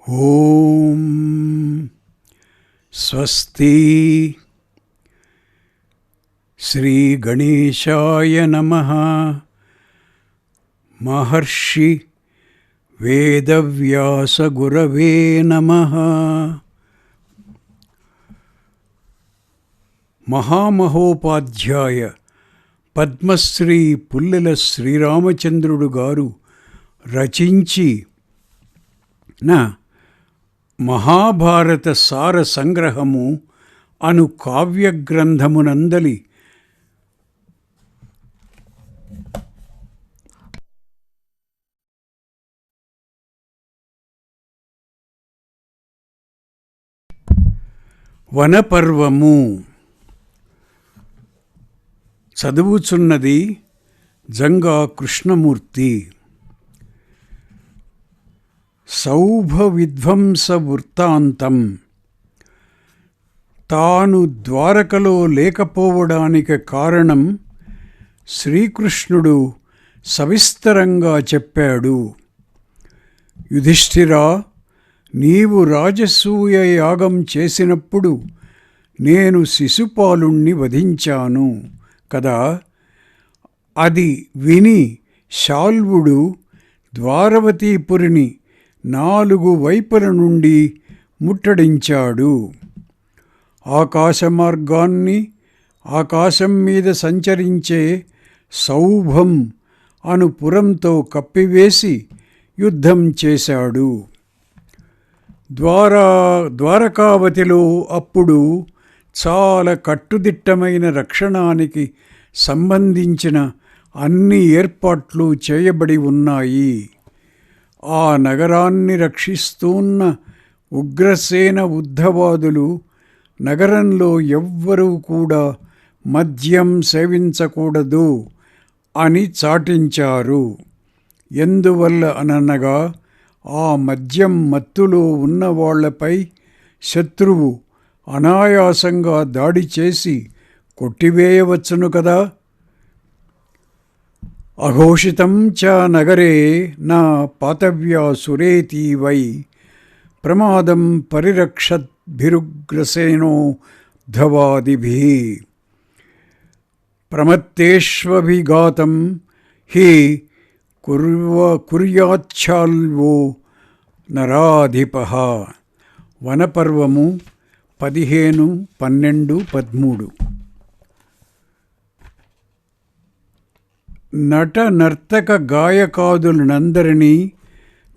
ఓం స్వస్తి. శ్రీ గణేశాయ నమః. మహర్షి వేదవ్యాస గురవే నమః. మహామహోపాధ్యాయ పద్మశ్రీ పుల్లెల శ్రీరామచంద్రుడు గారు రచించి మహాభారత సార సంగ్రహము అను కావ్యగ్రంథమునందలి వనపర్వము చదువుచున్నది జంగా కృష్ణమూర్తి. సౌభ విధ్వంస వృత్తాంతం. తాను ద్వారకలో లేకపోవడానికి కారణం శ్రీకృష్ణుడు సవిస్తరంగా చెప్పాడు. యుధిష్ఠిరా, నీవు రాజసూయ యాగం చేసినప్పుడు నేను శిశుపాలుణ్ణి వధించాను కదా. అది విని శాల్వుడు ద్వారవతీపురిని 4 వైపుల నుండి ముట్టడించాడు. ఆకాశ మార్గాన్ని ఆకాశం మీద సంచరించే సౌభం అను పురంతో కప్పివేసి యుద్ధం చేశాడు. ద్వారకావతిలో అప్పుడు చాలా కట్టుదిట్టమైన రక్షణానికి సంబంధించిన అన్ని ఏర్పాట్లు చేయబడి ఉన్నాయి. ఆ నగరాన్ని రక్షిస్తూన్న ఉగ్రసేన ఉద్ధవాదులు నగరంలో ఎవ్వరూ కూడా మద్యం సేవించకూడదు అని చాటించారు. ఎందువల్ల అనగా ఆ మద్యం మత్తులో ఉన్నవాళ్లపై శత్రువు అనాయాసంగా దాడి చేసి కొట్టివేయవచ్చును కదా. అఘోషితం చ నగరే నా పాతవ్యా సురేతి వై ప్రమాదం పరిరక్షద్భిరుగ్రసేనో ధవాదిభిః ప్రమత్తేష్వభిఘాతం హి కుర్యాచ్ఛాల్వో నరాధిపః. వనపర్వము 15, 12, 13. నట నర్తక గాయకాదులనందరినీ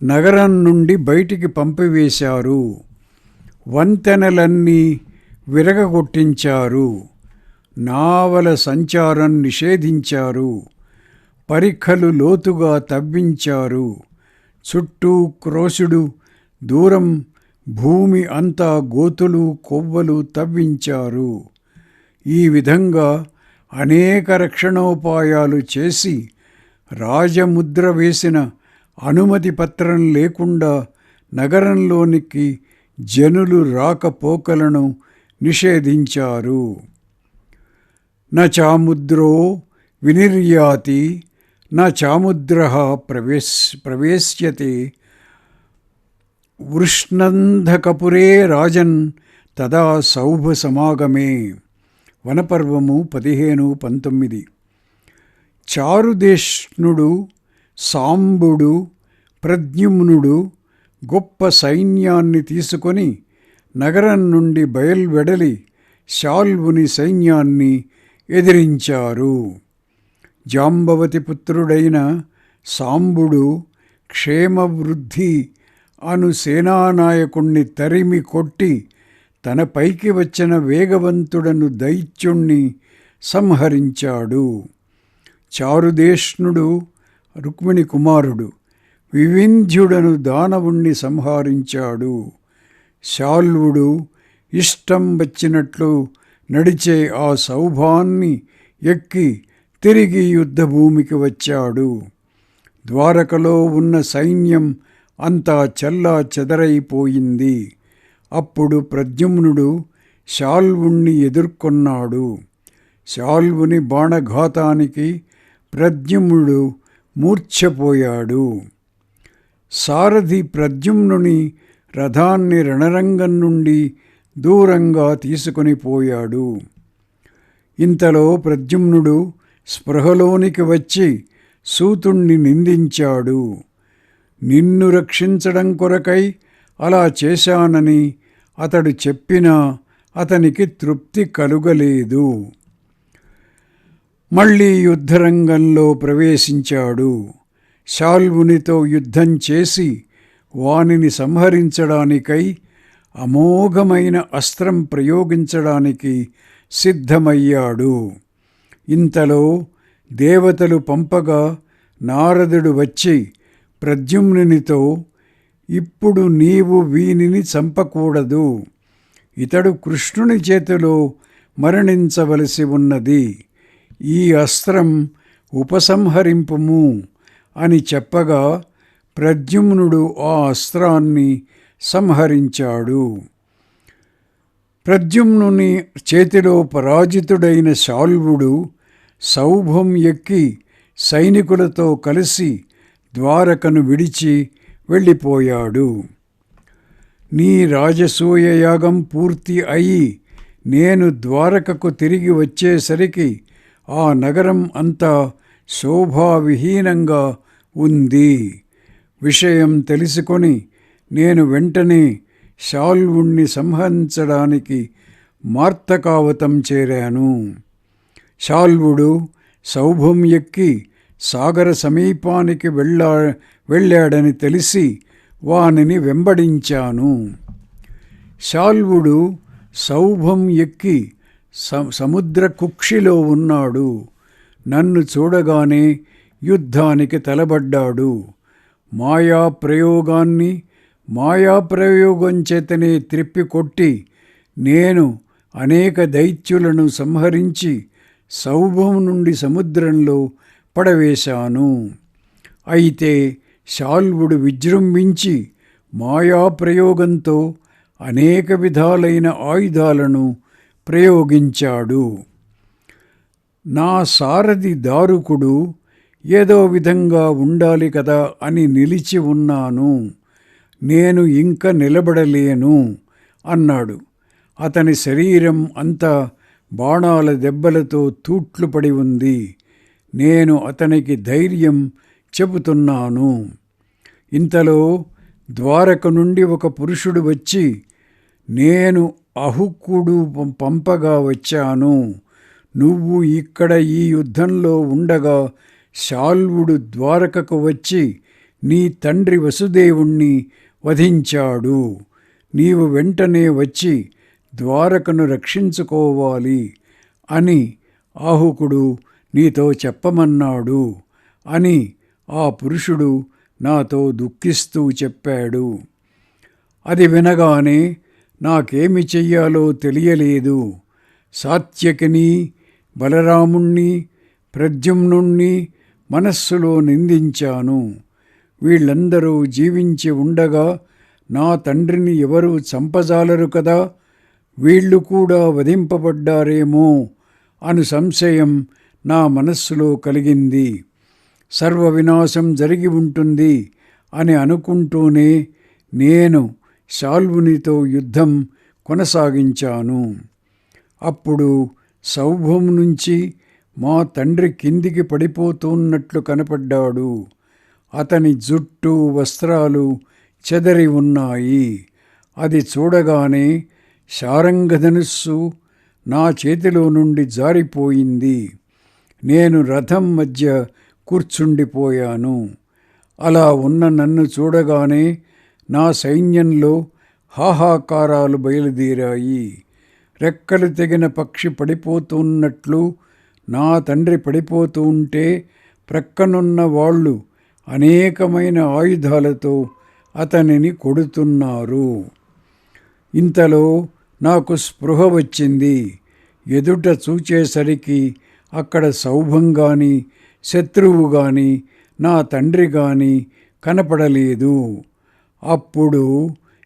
నగరం నుండి బయటికి పంపివేశారు. వంతెనలన్నీ విరగగొట్టించారు. నావల సంచారం నిషేధించారు. పరిఖలు లోతుగా తవ్వించారు. చుట్టూ క్రోశుడు దూరం భూమి అంతా గోతులు కొవ్వలు తవ్వించారు. ఈ విధంగా అనేక రక్షణోపాయాలు చేసి రాజముద్ర వేసిన అనుమతి పత్రం లేకుండా నగరంలోనికి జనులు రాకపోకలను నిషేధించారు. చాముద్రో వినిర్యాతి చాముద్రః ప్రవేశ్యతే వృష్ణంధకపురే రాజన్ తదా సౌభ సమాగమే. వనపర్వము 15, 19. చారుదేష్ణుడు, సాంబుడు, ప్రద్యుమ్నుడు గొప్ప సైన్యాన్ని తీసుకొని నగరం నుండి బయల్వెడలి శాల్వుని సైన్యాన్ని ఎదిరించారు. జాంబవతి పుత్రుడైన సాంబుడు క్షేమవృద్ధి అను సేనానాయకుణ్ణి తరిమి కొట్టి తన పైకి వచ్చిన వేగవంతుడను దైత్యుణ్ణి సంహరించాడు. చారుదేష్ణుడు రుక్మిణి కుమారుడు వివింధ్యుడను దానవుణ్ణి సంహరించాడు. శాల్వుడు ఇష్టం వచ్చినట్లు నడిచే ఆ సౌభాన్ని ఎక్కి తిరిగి యుద్ధభూమికి వచ్చాడు. ద్వారకలో ఉన్న సైన్యం అంతా చల్లా చెదరైపోయింది. అప్పుడు ప్రద్యుమ్నుడు శాల్వుణ్ణి ఎదుర్కొన్నాడు. శాల్వుని బాణఘాతానికి ప్రద్యుమ్నుడు మూర్ఛపోయాడు. సారథి ప్రద్యుమ్నుని రథాన్ని రణరంగం నుండి దూరంగా తీసుకొని పోయాడు. ఇంతలో ప్రద్యుమ్నుడు స్పృహలోనికి వచ్చి సూతుణ్ణి నిందించాడు. నిన్ను రక్షించడం కొరకై అలా చేశానని అతడు చెప్పినా అతనికి తృప్తి కలుగలేదు. మళ్ళీ యుద్ధరంగంలో ప్రవేశించాడు. శాల్వునితో యుద్ధం చేసి వానిని సంహరించడానికై అమోఘమైన అస్త్రం ప్రయోగించడానికి సిద్ధమయ్యాడు. ఇంతలో దేవతలు పంపగా నారదుడు వచ్చి ప్రద్యుమ్నునితో, ఇప్పుడు నీవు వీనిని చంపకూడదు, ఇతడు కృష్ణుని చేతిలో మరణించవలసి ఉన్నది, ఈ అస్త్రం ఉపసంహరింపుము అని చెప్పగా ప్రద్యుమ్నుడు ఆ అస్త్రాన్ని సంహరించాడు. ప్రద్యుమ్నుని చేతిలో పరాజితుడైన శాల్వుడు సౌభం ఎక్కి సైనికులతో కలిసి ద్వారకను విడిచి వెళ్ళిపోయాడు. నీ రాజసూయ యాగం పూర్తి అయి నేను ద్వారకకు తిరిగి వచ్చేసరికి ఆ నగరం అంతా శోభావిహీనంగా ఉంది. విషయం తెలుసుకొని నేను వెంటనే శాల్వుణ్ణి సంహరించడానికి మార్తకావతం చేరాను. శాల్వుడు సౌభం ఎక్కి సాగర సమీపానికి వెళ్ళాడని తెలిసి వానిని వెంబడించాను. శాల్వుడు సౌభం ఎక్కి సముద్ర కుక్షిలో ఉన్నాడు. నన్ను చూడగానే యుద్ధానికి తలబడ్డాడు. మాయాప్రయోగం చేతనే త్రిప్పికొట్టి నేను అనేక దైత్యులను సంహరించి సౌభం నుండి సముద్రంలో పడవేశాను. అయితే శాల్వుడు విజృంభించి మాయాప్రయోగంతో అనేక విధాలైన ఆయుధాలను ప్రయోగించాడు. నా సారథి దారుకుడు ఏదో విధంగా ఉండాలి కదా అని నిలిచి ఉన్నాను, నేను ఇంక నిలబడలేను అన్నాడు. అతని శరీరం అంతా బాణాల దెబ్బలతో తూట్లు పడి ఉంది. నేను అతనికి ధైర్యం చెబుతున్నాను. ఇంతలో ద్వారక నుండి ఒక పురుషుడు వచ్చి, నేను అహుకుడు పంపగా వచ్చాను, నువ్వు ఇక్కడ ఈ యుద్ధంలో ఉండగా శాల్వుడు ద్వారకకు వచ్చి నీ తండ్రి వసుదేవుణ్ణి వధించాడు. నీవు వెంటనే వచ్చి ద్వారకను రక్షించుకోవాలి అని ఆహుకుడు నీతో చెప్పమన్నాడు అని ఆ పురుషుడు నాతో దుఃఖిస్తూ చెప్పాడు. అది వినగానే నాకేమి చెయ్యాలో తెలియలేదు. సాత్యకిని, బలరాముణ్ణి, ప్రద్యుమ్నుణ్ణి మనస్సులో నిందించాను. వీళ్ళందరూ జీవించి ఉండగా నా తండ్రిని ఎవరూ చంపజాలరు కదా, వీళ్ళు కూడా వధింపబడ్డారేమో అను సంశయం నా మనస్సులో కలిగింది. సర్వ వినాశం జరిగి ఉంటుంది అని అనుకుంటూనే నేను శాల్వునితో యుద్ధం కొనసాగించాను. అప్పుడు సౌభం నుంచి మా తండ్రి కిందికి పడిపోతున్నట్లు కనపడ్డాడు. అతని జుట్టు, వస్త్రాలు చెదరి ఉన్నాయి. అది చూడగానే శారంగధనుస్సు నా చేతిలో నుండి జారిపోయింది. నేను రథం మధ్య కూర్చుండిపోయాను. అలా ఉన్న నన్ను చూడగానే నా సైన్యంలో హాహాకారాలు బయలుదేరాయి. రెక్కలు తెగిన పక్షి పడిపోతున్నట్లు నా తండ్రి పడిపోతూ ఉంటే ప్రక్కనున్న వాళ్ళు అనేకమైన ఆయుధాలతో అతనిని కొడుతున్నారు. ఇంతలో నాకు స్పృహ వచ్చింది. ఎదుట చూచేసరికి అక్కడ సౌభం గాని, శత్రువు గాని, నా తండ్రి గాని కనపడలేదు. అప్పుడు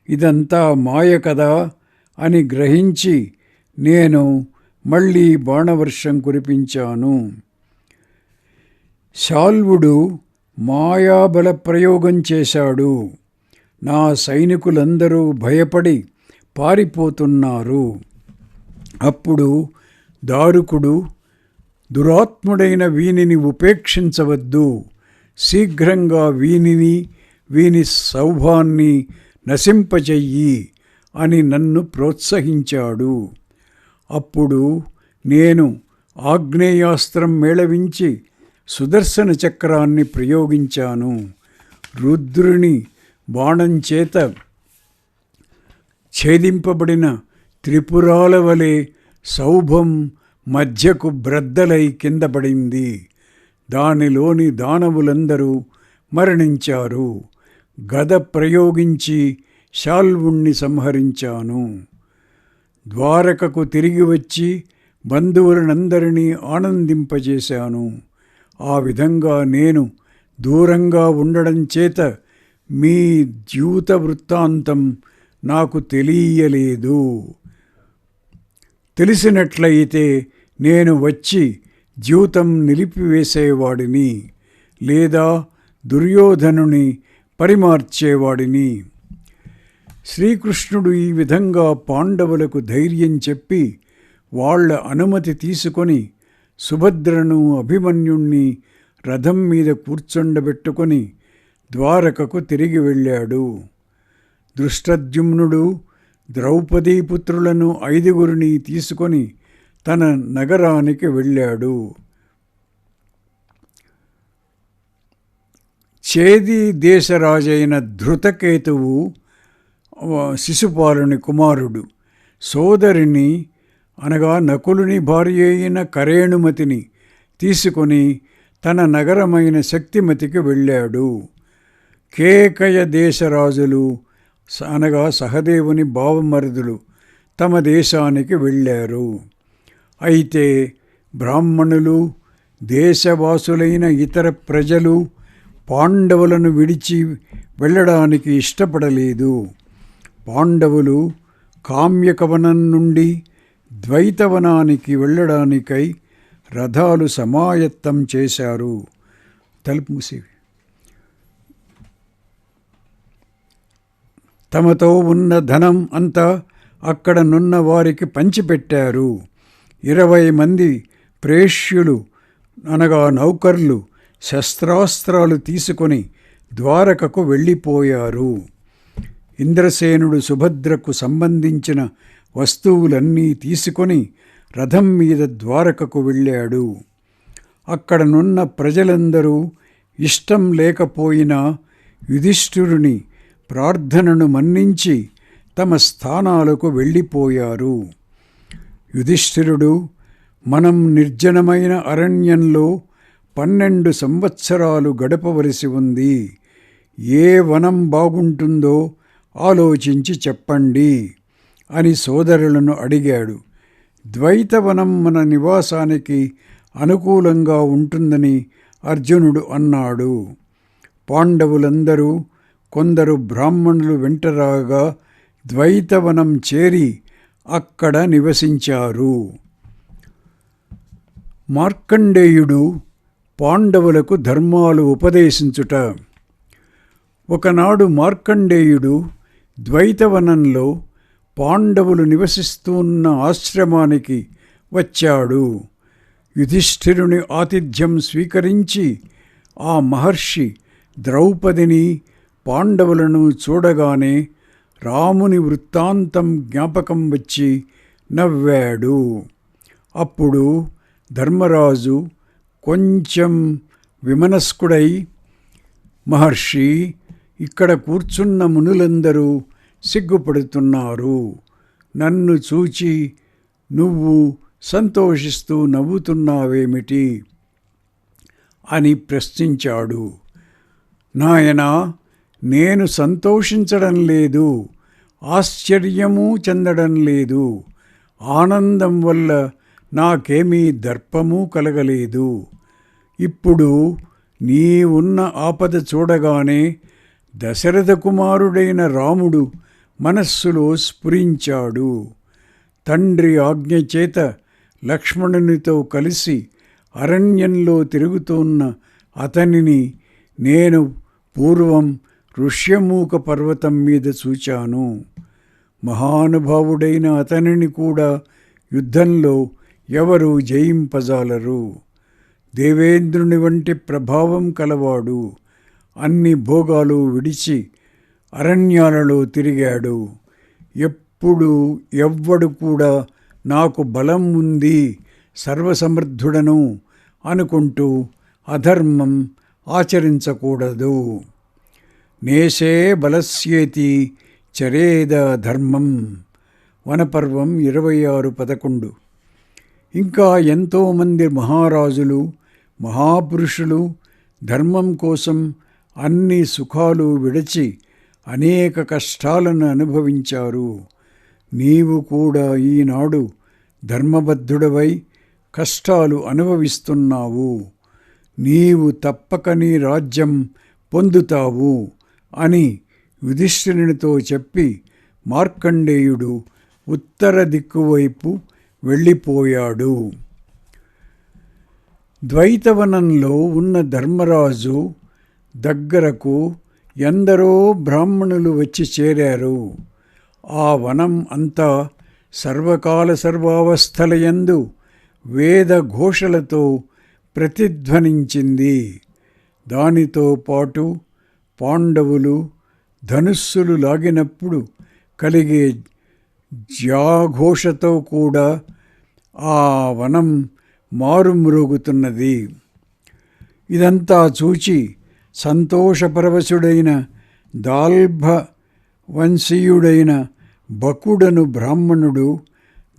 ఇదంతా మాయ కదా అని గ్రహించి నేను మళ్ళీ బాణవర్షం కురిపించాను. శాల్వుడు మాయాబల ప్రయోగం చేశాడు. నా సైనికులందరూ భయపడి పారిపోతున్నారు. అప్పుడు దారుకుడు, దురాత్ముడైన వీనిని ఉపేక్షించవద్దు, శీఘ్రంగా వీని సౌభాన్ని నశింపచెయ్యి అని నన్ను ప్రోత్సహించాడు. అప్పుడు నేను ఆగ్నేయాస్త్రం మేళవించి సుదర్శన చక్రాన్ని ప్రయోగించాను. రుద్రుని బాణం చేత ఛేదింపబడిన త్రిపురాల వలె సౌభం మధ్యకు బ్రద్దలై కింద పడింది. దానిలోని దానవులందరూ మరణించారు. గద ప్రయోగించి శాల్వుణ్ణి సంహరించాను. ద్వారకకు తిరిగి వచ్చి బంధువులనందరినీ ఆనందింపజేశాను. ఆ విధంగా నేను దూరంగా ఉండడం చేత మీ ద్యూత వృత్తాంతం నాకు తెలియలేదు. తెలిసినట్లయితే నేను వచ్చి ద్యూతం నిలిపివేసేవాడిని, లేదా దుర్యోధనుని పరిమార్చేవాడిని. శ్రీకృష్ణుడు ఈ విధంగా పాండవులకు ధైర్యం చెప్పి వాళ్ళ అనుమతి తీసుకొని సుభద్రను, అభిమన్యుణ్ణి రథం మీద కూర్చొండబెట్టుకొని ద్వారకకు తిరిగి వెళ్ళాడు. దృష్టద్యుమ్నుడు ద్రౌపదీపుత్రులను 5 తీసుకొని తన నగరానికి వెళ్ళాడు. చేది దేశరాజైన ధృతకేతువు శిశుపాలుని కుమారుడు. సోదరిని అనగా నకులుని భార్య అయిన కరేణుమతిని తీసుకొని తన నగరమైన శక్తిమతికి వెళ్ళాడు. కేకయ దేశరాజులు అనగా సహదేవుని బావమరుదులు తమ దేశానికి వెళ్ళారు. అయితే బ్రాహ్మణులు, దేశవాసులైన ఇతర ప్రజలు పాండవులను విడిచి వెళ్ళడానికి ఇష్టపడలేదు. పాండవులు కామ్యకవనం నుండి ద్వైతవనానికి వెళ్ళడానికై రథాలు సమాయత్తం చేశారు. తలుపు మూసేవి. తమతో ఉన్న ధనం అంతా అక్కడనున్న వారికి పంచిపెట్టారు. 20 మంది ప్రేష్యులు అనగా నౌకర్లు శస్త్రాస్త్రాలు తీసుకొని ద్వారకకు వెళ్ళిపోయారు. ఇంద్రసేనుడు సుభద్రకు సంబంధించిన వస్తువులన్నీ తీసుకొని రథం మీద ద్వారకకు వెళ్ళాడు. అక్కడనున్న ప్రజలందరూ ఇష్టం లేకపోయినా యుధిష్ఠిరుని ప్రార్థనను మన్నించి తమ స్థానాలకు వెళ్ళిపోయారు. యుధిష్ఠిరుడు, మనం నిర్జనమైన అరణ్యంలో 12 సంవత్సరాలు గడపవలసి ఉంది. ఏ వనం బాగుంటుందో ఆలోచించి చెప్పండి అని సోదరులను అడిగాడు. ద్వైతవనం మన నివాసానికి అనుకూలంగా ఉంటుందని అర్జునుడు అన్నాడు. పాండవులందరూ కొందరు బ్రాహ్మణులు వెంటరాగా ద్వైతవనం చేరి అక్కడ నివసించారు. మార్కండేయుడు పాండవులకు ధర్మాలు ఉపదేశించుట. ఒకనాడు మార్కండేయుడు ద్వైతవనంలో పాండవులు నివసిస్తున్న ఆశ్రమానికి వచ్చాడు. యుధిష్ఠిరుని ఆతిథ్యం స్వీకరించి ఆ మహర్షి ద్రౌపదిని, పాండవులను చూడగానే రాముని వృత్తాంతం జ్ఞాపకం వచ్చి నవ్వాడు. అప్పుడు ధర్మరాజు కొంచెం విమనస్కుడై, మహర్షి, ఇక్కడ కూర్చున్న మునులందరూ సిగ్గుపడుతున్నారు. నన్ను చూచి నువ్వు సంతోషిస్తూ నవ్వుతున్నావేమిటి అని ప్రశ్నించాడు. నాయనా, నేను సంతోషించడం లేదు, ఆశ్చర్యము చెందడం లేదు. ఆనందం వల్ల నాకేమీ దర్పము కలగలేదు. ఇప్పుడు నీ ఉన్న ఆపద చూడగానే దశరథ కుమారుడైన రాముడు మనస్సులో స్ఫురించాడు. తండ్రి ఆజ్ఞ చేత లక్ష్మణునితో కలిసి అరణ్యంలో తిరుగుతున్న అతనిని నేను పూర్వం ఋష్యమూక పర్వతం మీద చూచాను. మహానుభావుడైన అతనిని కూడా యుద్ధంలో ఎవరూ జయింపజాలరు. దేవేంద్రుని వంటి ప్రభావం కలవాడు. అన్ని భోగాలు విడిచి అరణ్యాలలో తిరిగాడు. ఎప్పుడు ఎవ్వడు కూడా నాకు బలం ఉంది, సర్వసమర్థుడను అనుకుంటూ అధర్మం ఆచరించకూడదు. నేషే బలస్యేతి చరేద ధర్మం. వనపర్వం 26:11. ఇంకా ఎంతోమంది మహారాజులు, మహాపురుషులు ధర్మం కోసం అన్ని సుఖాలు విడిచి అనేక కష్టాలను అనుభవించారు. నీవు కూడా ఈనాడు ధర్మబద్ధుడవై కష్టాలు అనుభవిస్తున్నావు. నీవు తప్పక నీ రాజ్యం పొందుతావు అని యుధిష్ఠిరునితో చెప్పి మార్కండేయుడు ఉత్తర దిక్కువైపు వెళ్ళిపోయాడు. ద్వైతవనంలో ఉన్న ధర్మరాజు దగ్గరకు ఎందరో బ్రాహ్మణులు వచ్చి చేరారు. ఆ వనం అంతా సర్వకాల సర్వావస్థలయందు వేద ఘోషలతో ప్రతిధ్వనించింది. దానితో పాటు పాండవులు ధనుస్సులు లాగినప్పుడు కలిగే జాఘోషతో కూడా ఆ వనం మారుమ్రోగుతున్నది. ఇదంతా చూచి సంతోషపరవశుడైన దాల్భ వంశీయుడైన బకుడను బ్రాహ్మణుడు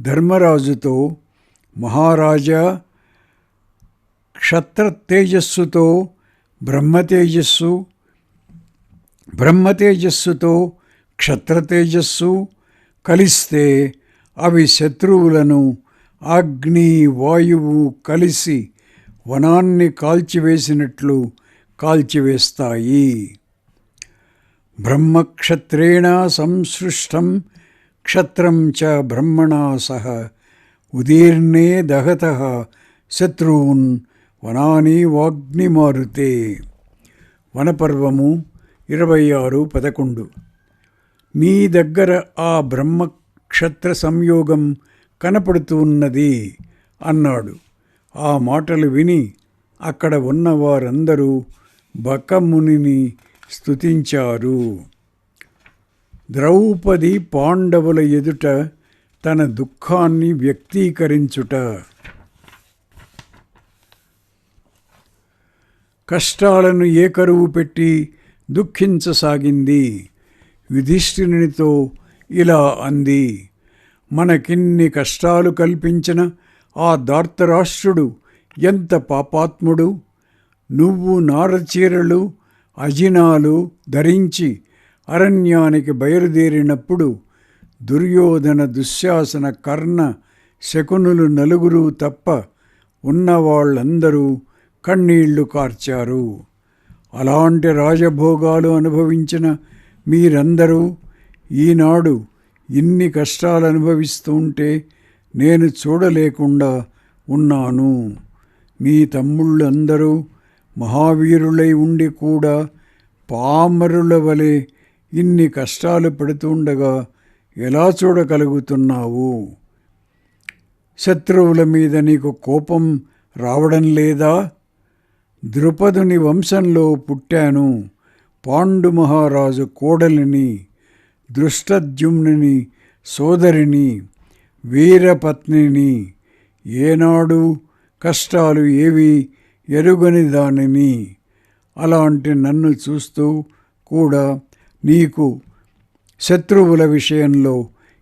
ధర్మరాజుతో, మహారాజా, క్షత్ర తేజస్సుతో బ్రహ్మతేజస్సుతో క్షత్రతేజస్సు కలిస్తే అవి శత్రువులను అగ్ని వాయువు కలిసి వనాన్ని కాల్చివేసినట్లు కాల్చివేస్తాయి. బ్రహ్మక్షత్రేణ సంసృష్టం క్షత్రం చ బ్రహ్మణా సహ ఉదీర్ణే దహతః శత్రూన్ వనాని వాగ్నిమారుతే. వనపర్వము 26:11. నీ దగ్గర ఆ బ్రహ్మక్షత్ర సంయోగం కనపడుతున్నది అన్నాడు. ఆ మాటలు విని అక్కడ ఉన్న వారందరూ బకమునిని స్తుతించారు. ద్రౌపది పాండవుల ఎదుట తన దుఃఖాన్ని వ్యక్తీకరించుట. కష్టాలను ఏకరువు పెట్టి దుఃఖించసాగింది. యుధిష్ఠిరునితో ఇలా అంది: మనకిన్ని కష్టాలు కల్పించిన ఆ ధార్తరాష్ట్రుడు ఎంత పాపాత్ముడు. నువ్వు నారచీరలు అజినాలు ధరించి అరణ్యానికి బయలుదేరినప్పుడు దుర్యోధన, దుశ్శాసన, కర్ణ, శకునులు నలుగురు తప్ప ఉన్నవాళ్ళందరూ కన్నీళ్లు కార్చారు. అలాంటి రాజభోగాలు అనుభవించిన మీరందరూ ఈనాడు ఇన్ని కష్టాలు అనుభవిస్తుంటే నేను చూడలేకుండా ఉన్నాను. మీ తమ్ముళ్ళందరూ మహావీరులై ఉండి కూడా పామరుల వలె ఇన్ని కష్టాలు పడుతుండగా ఎలా చూడగలుగుతున్నావు? శత్రువుల మీద నీకు కోపం రావడం లేదా? ద్రుపదుని వంశంలో పుట్టాను. పాండు మహారాజు కోడలిని, దృష్టద్యుమ్నుని సోదరిని, వీరపత్నిని. ఏనాడు కష్టాలు ఏవి ఎరుగని దానిని. అలాంటి నన్ను చూస్తూ కూడా నీకు శత్రువుల విషయంలో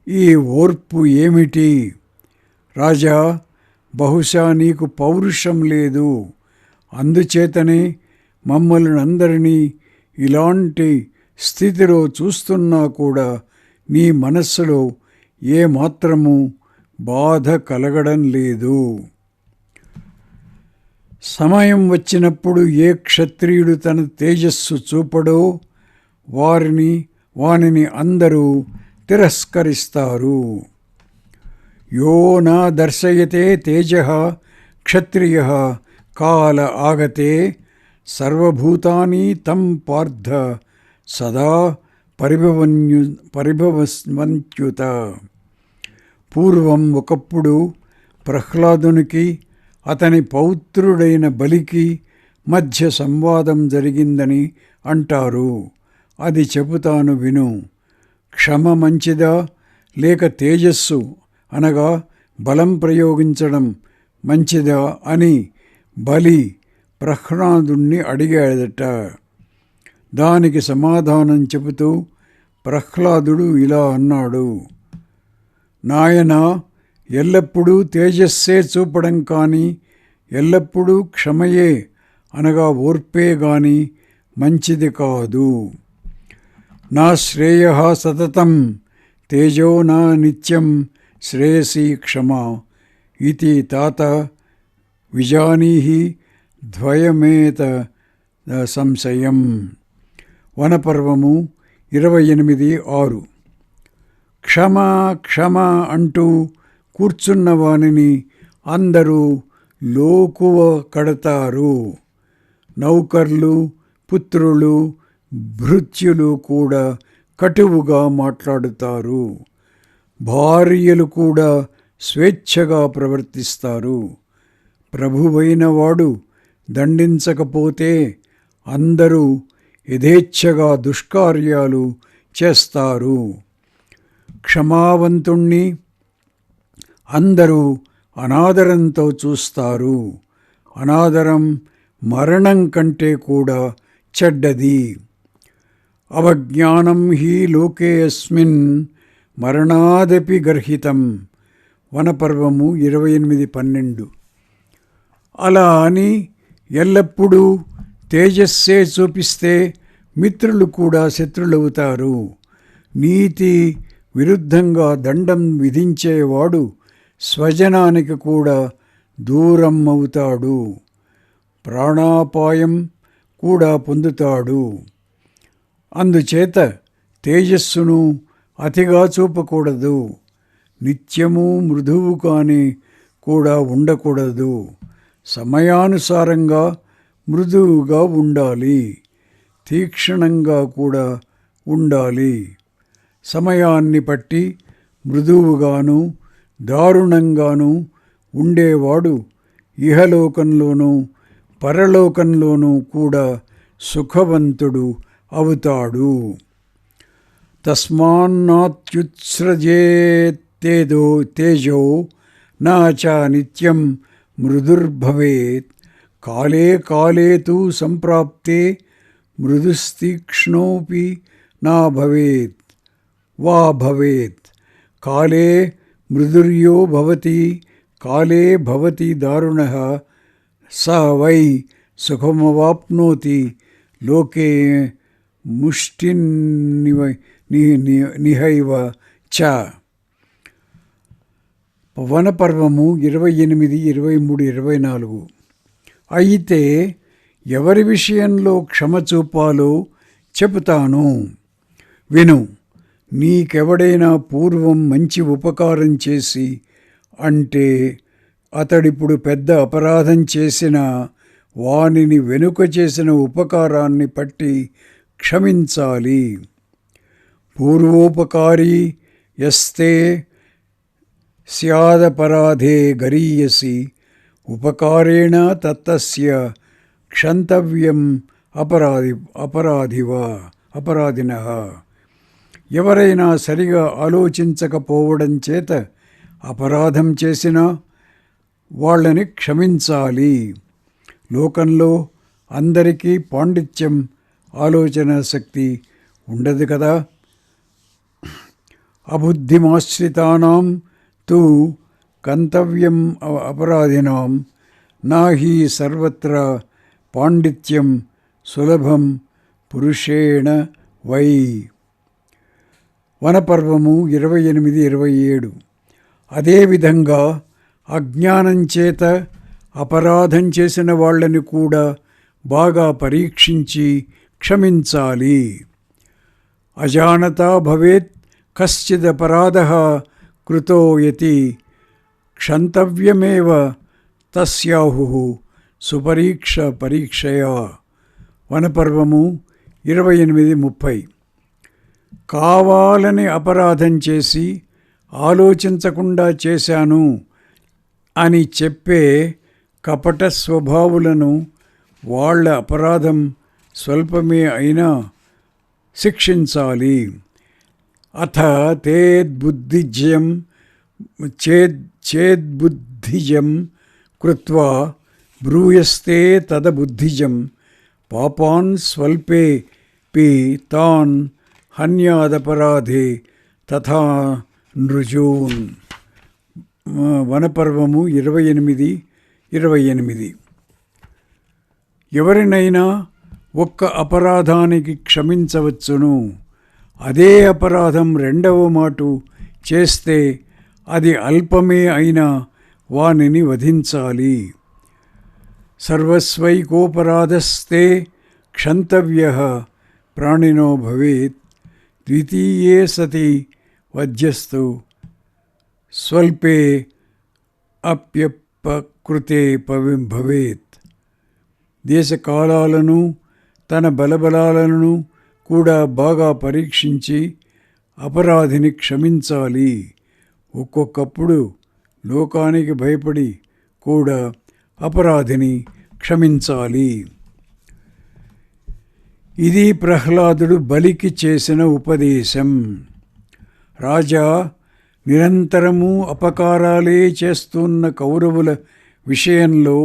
ఈ ఓర్పు ఏమిటి? రాజా, బహుశా నీకు పౌరుషం లేదు. అందుచేతనే మమ్మల్ని అందరినీ ఇలాంటి స్థితిలో చూస్తున్నా కూడా నీ మనస్సులో ఏమాత్రము బాధ కలగడం లేదు. సమయం వచ్చినప్పుడు ఏ క్షత్రియుడు తన తేజస్సు చూపడో వానిని అందరూ తిరస్కరిస్తారు. యో నా దర్శయతే తేజః క్షత్రియః కాల ఆగతే సర్వభూతాని తం పార్థ సదా పరిభవంత్యుత. పూర్వం ఒకప్పుడు ప్రహ్లాదునికి అతని పౌత్రుడైన బలికి మధ్య సంవాదం జరిగిందని అంటారు. అది చెబుతాను విను. క్షమ మంచిదా లేక తేజస్సు అనగా బలం ప్రయోగించడం మంచిదా అని బలి ప్రహ్లాదుణ్ణి అడిగాడట. దానికి సమాధానం చెబుతూ ప్రహ్లాదుడు ఇలా అన్నాడు: నాయనా, ఎల్లప్పుడూ తేజస్సే చూపడం కానీ ఎల్లప్పుడూ క్షమయే అనగా ఓర్పే గాని మంచిది కాదు. నా శ్రేయ సతతం తేజో నా నిత్యం శ్రేయసి క్షమా ఇది తాత విజానీహి ద్వయమేత సంశయం. వనపర్వము 28:6. క్షమ క్షమ అంటూ కూర్చున్న వానిని అందరూ లోకువ కడతారు. నౌకర్లు, పుత్రులు, భృత్యులు కూడా కటువుగా మాట్లాడుతారు. భార్యలు కూడా స్వేచ్ఛగా ప్రవర్తిస్తారు. ప్రభువైన వాడు దండించకపోతే అందరూ యథేచ్ఛగా దుష్కార్యాలు చేస్తారు. క్షమావంతుణ్ణి అందరూ అనాదరంతో చూస్తారు. అనాదరం మరణం కంటే కూడా చెడ్డది. అవజ్ఞానం హి లోకేऽస్మిన్ మరణాదపి గర్హితం. వనపర్వము 28:12. అలా అని ఎల్లప్పుడూ తేజస్సే చూపిస్తే మిత్రులు కూడా శత్రులవుతారు. నీతి విరుద్ధంగా దండం విధించేవాడు స్వజనానికి కూడా దూరం అవుతాడు. ప్రాణాపాయం కూడా పొందుతాడు. అందుచేత తేజస్సును అతిగా చూపకూడదు. నిత్యము మృదువు కానీ కూడా ఉండకూడదు. సమయానుసారంగా మృదువుగా ఉండాలి. తీక్షణంగా కూడా ఉండాలి. సమయాన్ని బట్టి మృదువుగాను దారుణంగాను ఉండేవాడు ఇహలోకంలోనూ పరలోకంలోనూ కూడా సుఖవంతుడు అవుతాడు. తస్మాన్నాత్యుత్సృజేత్తేజో తేజో నా చ నిత్యం మృదుర్భవేత్. కాలే కాలే తు సంప్రాప్తే మృదుస్తీక్ష్ణోపి నా భవేత్ వా భవేత్. కాలే మృదుర్యో భవతి కాలే భవతి దారుణః స వై సుఖమవాప్నోతి లోకే ముష్టినిహైవ చ. వనపర్వము 28, 23, 24. అయితే ఎవరి విషయంలో క్షమ చూపాలో చెబుతాను విను. నీకెవడైనా పూర్వం మంచి ఉపకారం చేసి అంటే అతడిప్పుడు పెద్ద అపరాధం చేసిన వానిని వెనుక చేసిన ఉపకారాన్ని పట్టి క్షమించాలి. పూర్వోపకారీ యస్తే స్యాదపరాధే గరీయసి ఉపకారేణ తత్తస్య క్షంతవ్యం అపరాధినః. ఎవరైనా సరిగా ఆలోచించకపోవడం చేత అపరాధం చేసినా వాళ్ళని క్షమించాలి. లోకంలో అందరికీ పాండిత్యం, ఆలోచన శక్తి ఉండదు కదా. అబుద్ధిమాశ్రితానాం తు కంతవ్యం అపరాధినాం నాహి సర్వత్ర పాండిత్యం సులభం పురుషేణ వై. వనపర్వము 28, 27. అదేవిధంగా అజ్ఞానం చేత అపరాధం చేసిన వాళ్ళని కూడా బాగా పరీక్షించి క్షమించాలి. అజానతా భవేత్ కశ్చిదపరాధః కృతో యతి క్షంతవ్యమేవ తస్యాహుః సుపరీక్ష పరీక్షయా. వనపర్వము 28:30. కావాలని అపరాధం చేసి ఆలోచించకుండా చేశాను అని చెప్పే కపట స్వభావులను వాళ్ళ అపరాధం స్వల్పమే అయినా శిక్షించాలి. అథ తేద్బుద్ధిజ్యం చేద్బుద్ధిజం కృత్వా బ్రూయస్తే తదబుద్ధిజం పాపాన్ స్వల్పే పి తాన్ హన్యాదపరాధే తథా నృజూన్. వనపర్వము 28:28. ఎవరినైనా ఒక్క అపరాధానికి క్షమించవచ్చును. అదే అపరాధం రెండవ మాటు చేస్తే అది అల్పమే అయినా వానిని వధించాలి. సర్వస్వైకోపరాధస్తే క్షంతవ్యః ప్రాణినో భవేత్ ద్వితీయే సతి వధ్యస్తు స్వల్పే అప్యపకృతే భవేత్. దేశకాలాలను తన బలబలాలను కూడా బాగా పరీక్షించి అపరాధిని క్షమించాలి. ఒక్కొక్కప్పుడు లోకానికి భయపడి కూడా అపరాధిని క్షమించాలి. ఇది ప్రహ్లాదుడు బలికి చేసిన ఉపదేశం. రాజా, నిరంతరము అపకారాలే చేస్తున్న కౌరవుల విషయంలో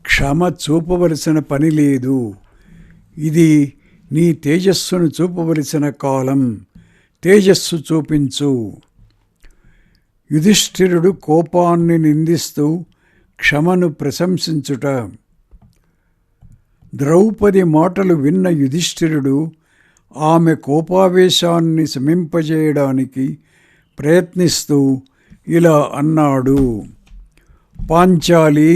క్షమ చూపవలసిన పని లేదు. ఇది నీ తేజస్సును చూపవలసిన కాలం. తేజస్సు చూపించు. యుధిష్ఠిరుడు కోపాన్ని నిందిస్తూ క్షమను ప్రశంసించుట. ద్రౌపది మాటలు విన్న యుధిష్ఠిరుడు ఆమె కోపావేశాన్ని శమింపజేయడానికి ప్రయత్నిస్తూ ఇలా అన్నాడు. పాంచాలి,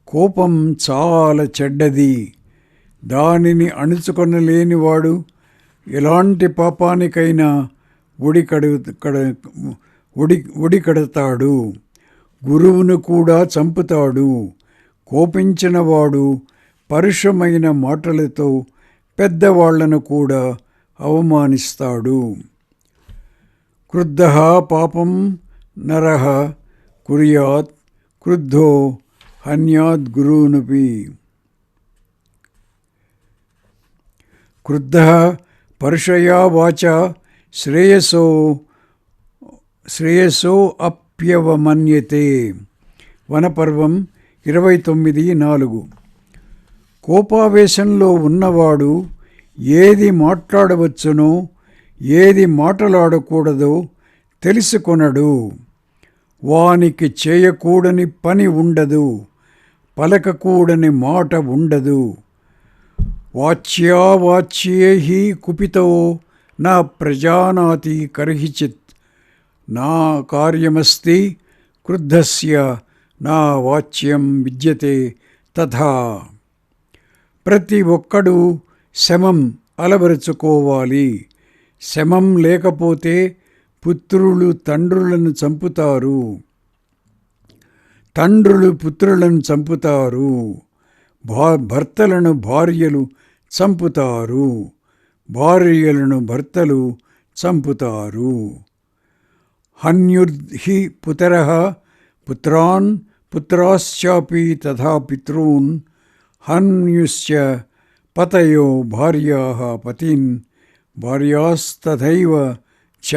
కోపం చాలా చెడ్డది. దానిని అణుచుకొనలేనివాడు ఎలాంటి పాపానికైనా ఒడికడతాడు. గురువును కూడా చంపుతాడు. కోపించినవాడు పరుషమైన మాటలతో పెద్దవాళ్లను కూడా అవమానిస్తాడు. క్రుద్ధః పాపం నరః కుర్యాత్ క్రుద్ధో హన్యాద్ గురూనపి. క్రుద్ధః పరుషయా వాచా శ్రేయసో అప్యవమన్యతే. వనపర్వం 29:4. కోపావేశంలో ఉన్నవాడు ఏది మాట్లాడవచ్చునో ఏది మాట్లాడకూడదో తెలుసుకొనడు. వానికి చేయకూడని పని ఉండదు, పలకకూడని మాట ఉండదు. వాచ్యావాచ్యే హి కుపితో నా ప్రజానాతి కర్హిచిత్. నా కార్యమస్తి క్రుద్ధస్య నా వాచ్యం విద్యతే తథా. ప్రతి ఒక్కడూ శమం అలవరుచుకోవాలి. శమం లేకపోతే పుత్రులు తండ్రులను చంపుతారు, తండ్రులు పుత్రులను చంపుతారు, భర్తలను భార్యలు చంపుతారు, భార్యలను భర్తలు చంపుతారు. హన్యుర్హి పుతరః పుత్రాన్ పుత్రాశ్చాపి తథా పితॄన్ హన్యుశ్చ పతయో భార్యాః పతిన్ భార్యాస్తథైవ చ.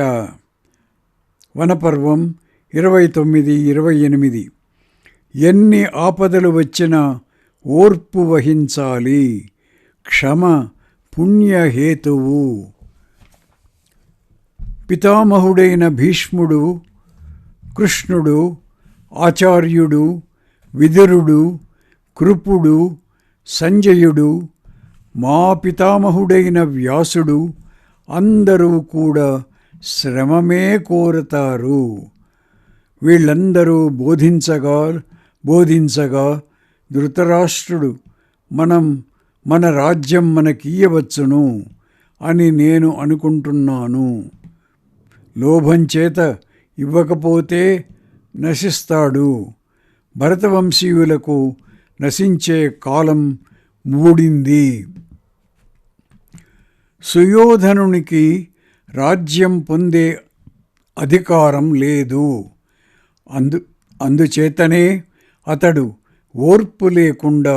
వనపర్వం 29:28. ఎన్ని ఆపదలు వచ్చినా ఓర్పు వహించాలి. క్షమ పుణ్యహేతువు. పితామహుడైన భీష్ముడు, కృష్ణుడు, ఆచార్యుడు, విదురుడు, కృపుడు, సంజయుడు, మా పితామహుడైన వ్యాసుడు అందరూ కూడా శ్రమమే కోరతారు. వీళ్ళందరూ బోధించగా ధృతరాష్ట్రుడు మన రాజ్యం మనకియ్యవచ్చును అని నేను అనుకుంటున్నాను. లోభం చేత ఇవ్వకపోతే నశిస్తాడు. భరతవంశీయులకు నశించే కాలం మూడింది. సుయోధనునికి రాజ్యం పొందే అధికారం లేదు. అందుచేతనే అతడు ఓర్పు లేకుండా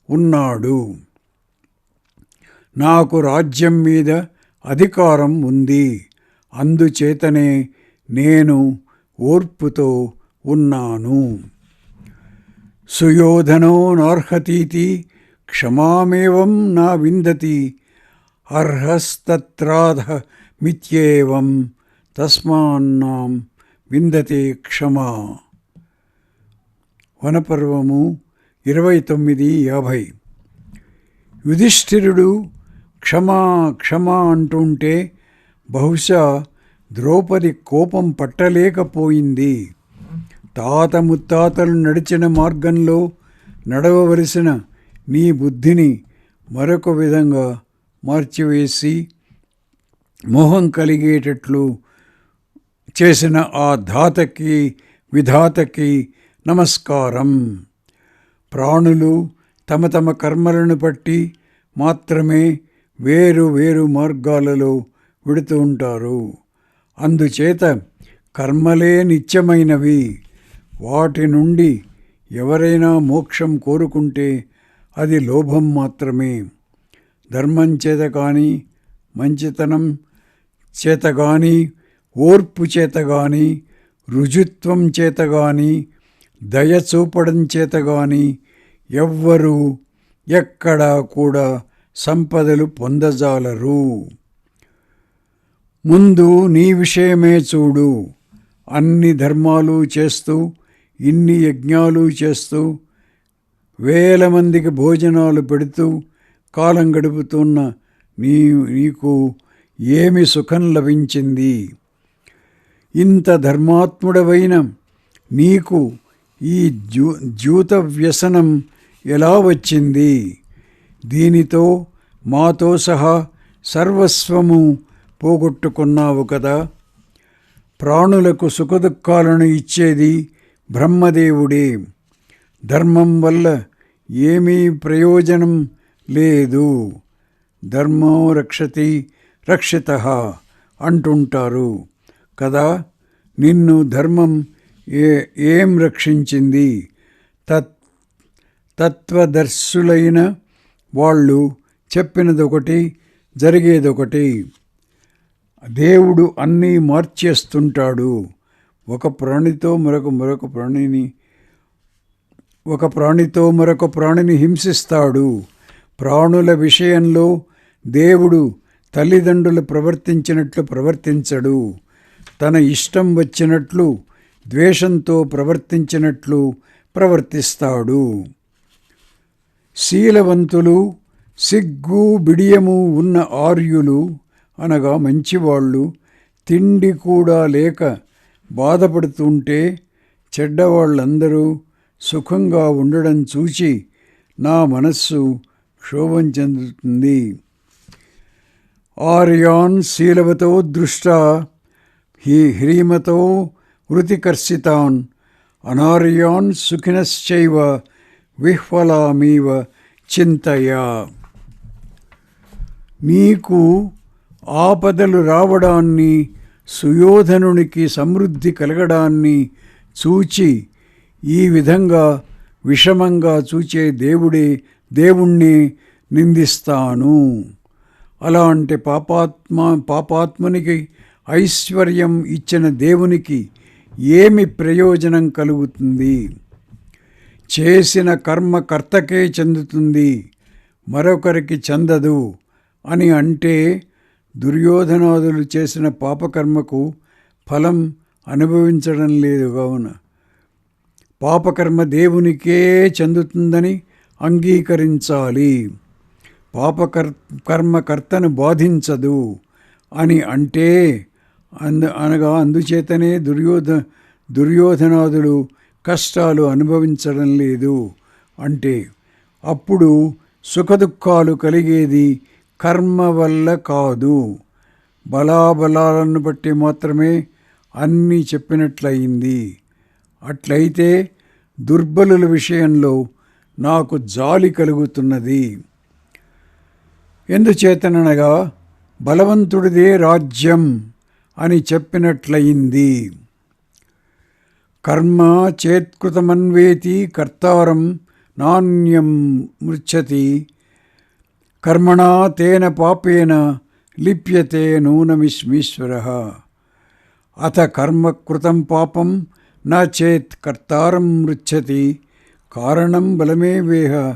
ఉన్నాడు. నాకు రాజ్యం మీద అధికారం ఉంది, అందుచేతనే నేను ఓర్పుతో ఉన్నాను. సుయోధనో నార్హతీతి క్షమామేవం నా విందతి అర్హస్తత్రాధ మిత్యేవం తస్మాన్నాం విందతే క్షమా. వనపర్వము 29:50. యుధిష్ఠిరుడు క్షమా క్షమా అంటుంటే బహుశా ద్రౌపది కోపం పట్టలేకపోయింది. తాత ముత్తాతలు నడిచిన మార్గంలో నడవవలసిన నీ బుద్ధిని మరొక విధంగా మార్చివేసి మోహం కలిగేటట్లు చేసిన ఆ విధాతకి నమస్కారం. ప్రాణులు తమ తమ కర్మలను బట్టి మాత్రమే వేరు వేరు మార్గాలలో విడుతూ ఉంటారు. అందుచేత కర్మలే నిత్యమైనవి. వాటి నుండి ఎవరైనా మోక్షం కోరుకుంటే అది లోభం మాత్రమే. ధర్మం చేత కానీ, మంచితనం చేత కానీ, ఓర్పు చేత కానీ, రుజుత్వం చేత కానీ, దయ చూపడం చేత కానీ ఎవ్వరూ ఎక్కడా కూడా సంపదలు పొందజాలరు. ముందు నీ విషయమే చూడు. అన్ని ధర్మాలు చేస్తూ, ఇన్ని యజ్ఞాలు చేస్తూ, వేల మందికి భోజనాలు పెడుతూ కాలం గడుపుతున్న నీకు ఏమి సుఖం లభించింది? ఇంత ధర్మాత్ముడవైన నీకు ఈ జూత వ్యసనం ఎలా వచ్చింది? దీనితో మాతో సహా సర్వస్వము పోగొట్టుకున్నావు కదా. ప్రాణులకు సుఖదుఖాలను ఇచ్చేది బ్రహ్మదేవుడే. ధర్మం వల్ల ఏమీ ప్రయోజనం లేదు. ధర్మో రక్షతి రక్షితః అంటుంటారు కదా. నిన్ను ధర్మం ఏం రక్షించింది? తత్వదర్శులైన వాళ్ళు చెప్పినదొకటి, జరిగేదొకటి. దేవుడు అన్నీ మార్చేస్తుంటాడు. ఒక ప్రాణితో మరొక ప్రాణిని హింసిస్తాడు. ప్రాణుల విషయంలో దేవుడు తల్లిదండ్రులు ప్రవర్తించినట్లు ప్రవర్తించడు. తన ఇష్టం వచ్చినట్లు ద్వేషంతో ప్రవర్తించినట్లు ప్రవర్తిస్తాడు. శీలవంతులు, సిగ్గు బిడియము ఉన్న ఆర్యులు అనగా మంచివాళ్ళు తిండి కూడా లేక బాధపడుతుంటే చెడ్డవాళ్ళందరూ సుఖంగా ఉండడం చూచి నా మనస్సు క్షోభం చెందుతుంది. ఆర్యాన్ శీలవతో దృష్టా హ్రీమతో వృతికర్షితాన్ అనార్యాన్ సుఖినశ్చైవ విహ్వలామీవ చింతయా. నీకు ఆపదలు రావడాన్ని, సుయోధనునికి సమృద్ధి కలగడాన్ని చూచి ఈ విధంగా విషమంగా చూచే దేవుణ్ణి నిందిస్తాను. అలాంటి పాపాత్మునికి ఐశ్వర్యం ఇచ్చిన దేవునికి ఏమి ప్రయోజనం కలుగుతుంది? చేసిన కర్మ కర్తకే చెందుతుంది, మరొకరికి చెందదు అని అంటే దుర్యోధనాదులు చేసిన పాపకర్మకు ఫలం అనుభవించడం లేదు. కావున పాపకర్మ దేవునికే చెందుతుందని అంగీకరించాలి. కర్మకర్తను బాధించదు అని అంటే అందుచేతనే దుర్యోధనాదులు కష్టాలు అనుభవించడం లేదు అంటే అప్పుడు సుఖదుఖాలు కలిగేది కర్మ వల్ల కాదు, బలాబలాలను బట్టి మాత్రమే అన్నీ చెప్పినట్లయింది. అట్లయితే దుర్బలుల విషయంలో నాకు జాలి కలుగుతున్నది. ఎందుచేతననగా బలవంతుడిదే రాజ్యం అని చెప్పినట్లయింది. కర్మ చేత్కృతమన్వేతి కర్తారం నాణ్యం మృచ్చతి కర్మణా తేన పాపేన లిప్యతే నూనమిస్మీశ్వరః అథ కర్మకృతం పాపం న చేత్ కర్తారం మృచ్చతి కారణం బలమేవేహ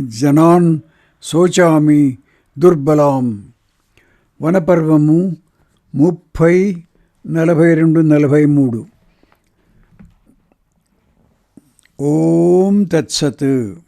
జనాన్ శోచామి దుర్బలాం. వనపర్వము 30, 42, 43. ఓం తత్సత్.